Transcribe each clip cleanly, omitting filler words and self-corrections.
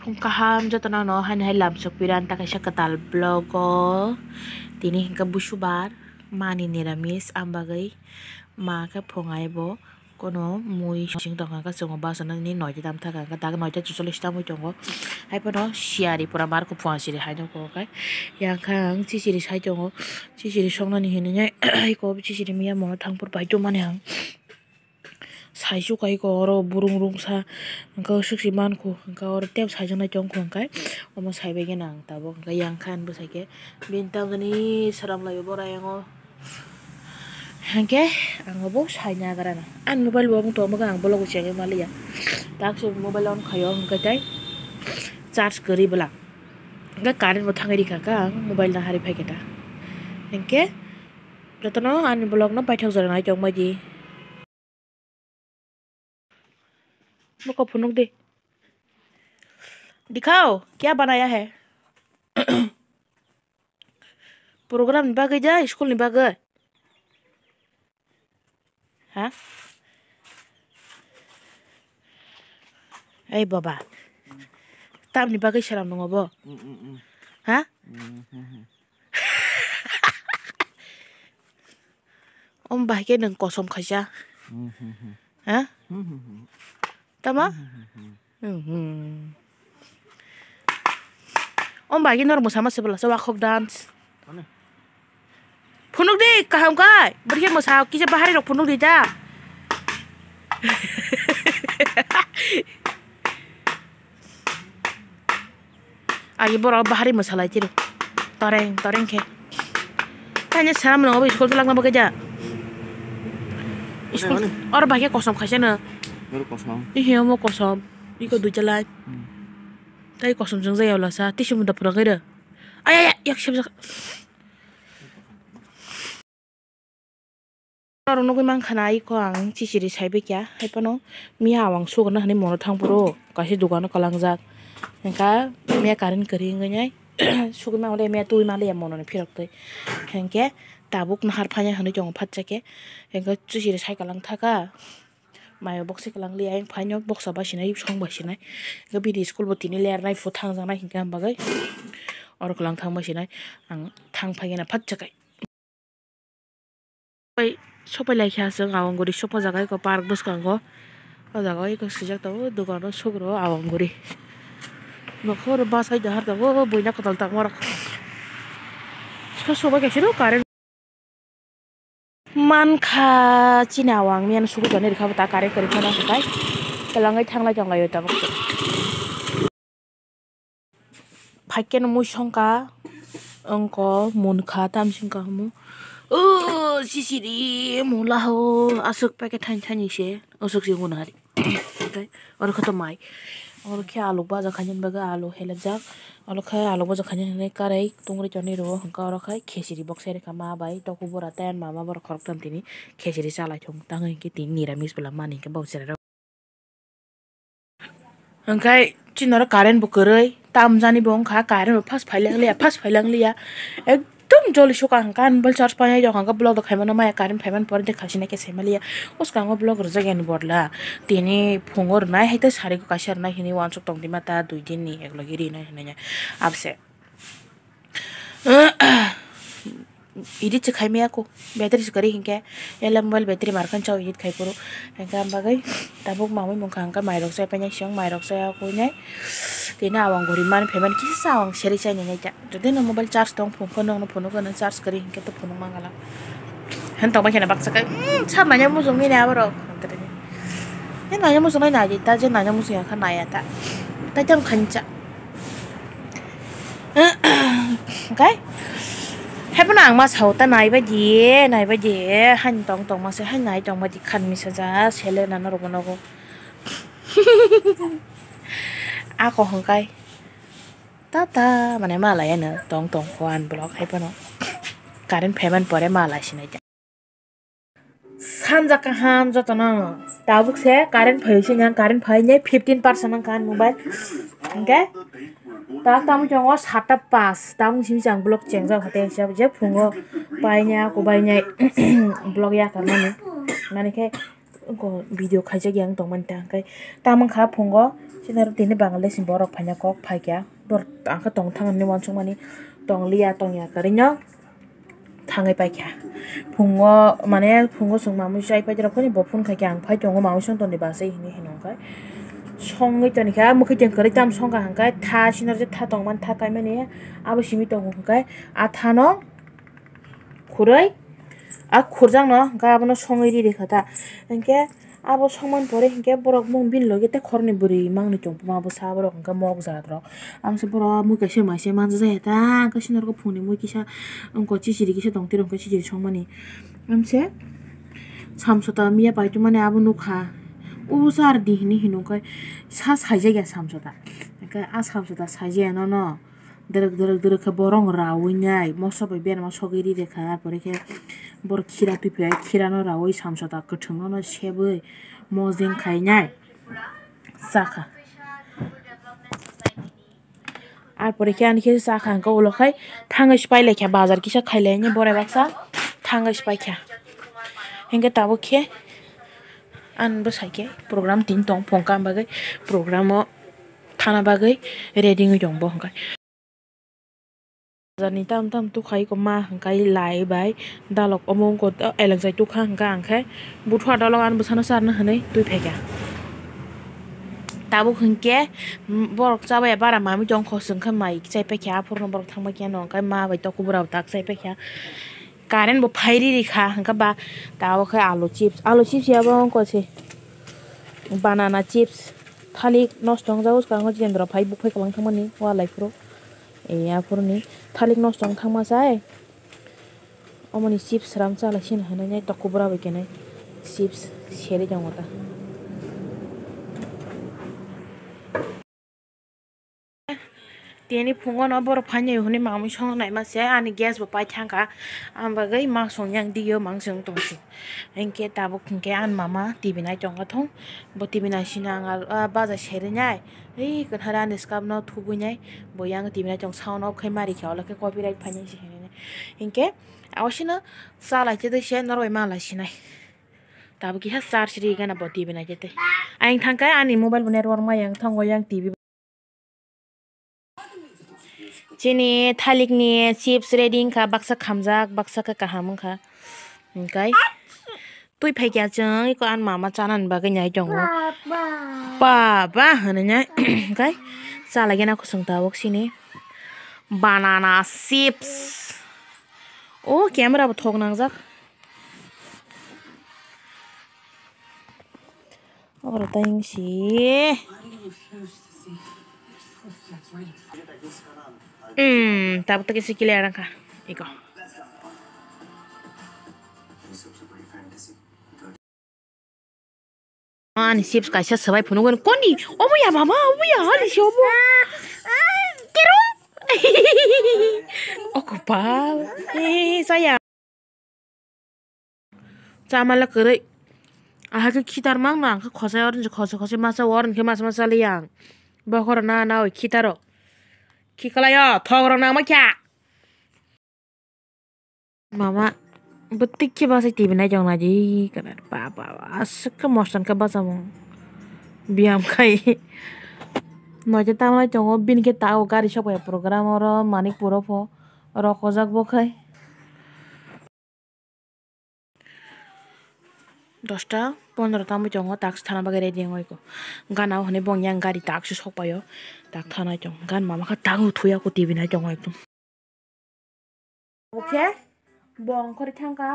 Kaham jatana no han hai lam sok piran ta kaisa katal blogo tini hingka busubar mani niramis ambagai ma ka phongai bo kono mui sing tonga ka songo basana ni noita tam thaka ka dag noita 44 ta mui tongo hai pono siari pura mar ko phwasiri hai no ko kai yang khang chisiri sai tongo chisiri songna ni hini nyai ai ko chisiri miya mo thangpur bai to mane hang sai su kai ko oro burung rung sa ka suksi man ko ka oro tep sai jana chong ko kai omo sai be genang tabo ka yang khan bo sai ke bin tam ni saram lai bora yango hangke ango bo sai na garana an mobile bo to maga ang bolo ko chenge malia tak so mobile on khayo hangka tai charge kari bala ga current bo thangai rikha ka mobile na hari phai keta hangke jotono an blog no paithak jara nai chong mai di मुको फुनुक दे दिखाओ क्या बनाया है programme निबागै जा school निबागै हाँ ऐ बाबा ताम निबागै सराम नङाबो हाँ ओम बाहायके नों कसम खायसा हाँ Tama? Om bagi nor musama sebelah sewa khok dance. Punuk di kaham kai. Berhi musau kisah bahari rok punuk di ja. Agi boro bahari masalah itu. Toreng ke. Tanya salam nong abi sekolah tulang nama kerja. Sekolah orang bagi kosong kasih na. Iya mau kosong, iko dua jalan. Tapi kosong jeng saya lah sa, tisu muda pura kira. Ayah, yak siapa? Orang nunggu mang khana iko ang cisiri sai bekia, hai pano, mia awang suka na hani mono thang puro, kasih dugaan kalang zat. Hengka mia karin kering ganyai, suka mang oleh mia tuh malah yang mono ni pirok tuh. Hengke tabuk nahar panya hani jong pat cake, hengka cisiri sai kalang thaka. Maya boxi kalang liya yang panyo box apa sih nai song basi nai gabi di school boti ni liar nai futang jang nai hingga bagai orang kalang thang basi nai ang thang pagi na pat cakai sopai lai kya seng awang guri sopa jagai ko park bus kanggo o jagai ko sejak tahu dugaan no sugro awang guri nokor basai jahar tahu boina kotal tak morak sopa kayak siapa karen man kha chinawang mian suku jane rikha ta kare kare khana kai kalangai thangla jangai ta bok phakken mu songka angko mun kha tam singka mu sisiri mula ho asuk paket than thani se asuk si gunari kai or khato mai और क्या आलू बाजा खाने बगा आलू हेला जाक आलू खाए आलू बाजा खाने ने काराई तुंगरी चने रो हंका और खाए खेसरी बक्से रे कमा बाई टोकु बोरा तैन मामा बोरा खरक तन तिनी खेसरी चालाई थों तांगे के तीन निरामिस बला मानी के बाउसे रे हंकाय चिनर कारेन बकरै ताम जानी बं खा कारेन फास फाइलां लिया एकदम जल्दी सुका कान बल चार्ज पाया जो हंका ब्लॉग खाइ मन माया कारेन फाइमान पर दे खासिने के सेमलिया उस कांगो ब्लॉग रजा ज्ञान बडला तिनी फुंगर नाय हैते सारे को काशर नाय हिनी वान सुक तंग दिमा ता 2 दिन नि एकलगिरि नाय हने आपसे इडिट से खाइ मिया को बैटरी से करी हिंके एला मोबाइल बैटरी मारकन चाउ इडिट खाइ परो हंका बागै ताबुक मामै मुखा हंका माइरक से पन्या सिंग माइरक से को नाय तेना आवang गरि मान फेमन कि सावang सेरि साइ नै जा जदे न मोबाइल चार्ज दं फोन को न फोन को न चार्ज करी हिंके तो फोन मांगला हन तंग बाखेना बाक्सा का सा नाया मुजों नि ना बरो ये नाया मुजों नाय नाय ता जे नाया मुजों खा नाया ता जम खंचा ओके हेपना आं मा सावता नाय बायदि हान तंग मासे हान नाय तंग बायदि खान मिसा जा सेले ना न रबनगो ako hangkai tata mane malai na tong kwan blog hai pano karen payment pore malai sinai ja sanja ka ham jotona tabuk se karen phai sinang karen phai nyai 15% ang kan mobile okay tak tamu jongo 7:05 tamu sim jang blog chengjak hate hisabe je phungo paina ko bainai blog ya karmani mane ke video khaijak yang tongman ta kai tamang kha phungo sinar tini bangladesh borok phaina kok phaikya bor angka tong thangani wansukmani tonglia tongya karino thangai paikya phungo mane phungo sung mamu jai paijra khoni bo phun khaikya ang phai tongo mamu sung toni basai hini hinongkai songai toni kha mukhi jeng kari tam songa hangkai tha sinar je tha tongman tha kaimani abo simi tongo hangkai a thano khurai a khurjang no gabono songai ri khata hingke abo songman pore hingke borok mung bin loge te khorni buri mangni chong mabo sa borok hingke mok jadro amse borok mui kaisa maise manja jaya ta hingke sinar ko phungni mui kisa onko chichiri kisa tongtiro hingke chichiri songmani amse samsota miya paitumani abo nukha usar dihini hinungkai sa saijaya samsota hingke a samsota saijaya no derek ke borong rawi nyai moso bai ben ma sogiri rekha pore ke bor khira pipai khira no rawi samsota kothong no sebai mojeng khai nyai sakha ar pore ke ani ke sakha angka ulokhai thangai spai lekha bazar kisa khailai ni borai baksa thangai spai kha hingke tabo ke an bo saike program tin tong phongkam bagai program o thana bagai ready ngi jong bo hangkai jani tam tu khai ko ma hangkai lai bai dalok omong ko elangjai tu khang ga angkhe buthwa dalok an busana sarna hanai tui phekya tabo hingke borok chabai bara mami jong khosung kha mai chai phekya phurno borok thangba kya no kai ma bai to kubra tak chai phekya karen bo phairi rikha hangka ba tabo khai alu chips ya bong ko che banana chips thalik nostong jaus kango jendra phai buk phai kalang thangmani wa laifro ya purni thalik nostong thangma sai omoni chips ram chala sin hanai to kubra bai kenai chips seri jongota teni phungo no bor phanye huni mamu song nai ma se ani gas bo pai thangka amba gai ma song yang dio mang song tongsi enke tabo khunke an mama tv nai tonga thong bo tv nai sinang baza seri nyai ei kanhara ni skap no thubu nyai bo yang tv nai tong sound off khai mari khawla ke copyright phanye se enke awsina sala che de she norway mala sinai tabo ki ha search ri gana bo tv nai jete aing thangkai ani mobile bo network ma yang thongo yang tv chini thalik ni chips ready kha baksa khamjak baksa ka kaham kha hingkai tui phaikya jang iko an mama chanan bagai nyai jongo baba hananya hingkai chalage na khosung tawok sini banana chips o camera bo thok nangjak ora taing si tabo to kisi clear angka iko ani chips kaisa sabai phunugon koni omuya mama omuya ani shobo kero okupal saya chamala kere aha ke khitar mang na angka khosai orin khose masa orin ke masa liang bakor na oi khitaro khikalayo thogro na ma kya mama betik ke basai tv nai jong naji kana baba asaka mosan ka basamo biam khai noje tamla jongo bin ke tao gari sokai program oro manik puro pho rokojak bo khai 10টা 15টা mo jongo tax thana bagai ready ngoi ko gana hone bong yang gari tax sokpayo tak thana jong gan mama kha tagu thuya ko tv nai jong ekdom okay bong khori thangka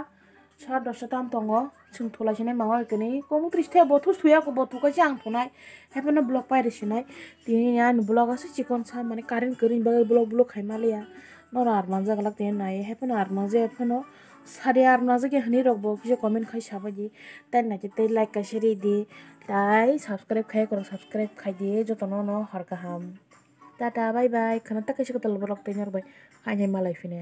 sa 10টা tam tongo chung thola sine mama ekni komu 30 ta botu thuya ko botu ka jang thunai hepono blog pai resinai tini an blog ase chikon sa mane current kerin bagai blog khai malia nora armanja galak tin nai hepono armanja hepono sari armanja ke hani rokbo kise comment khai sabaji tai na te like ka share di tai subscribe khai koro subscribe khai di jotono no har kaham tata bye bye khana ta kaise ko tal blog tin bai hai malai fine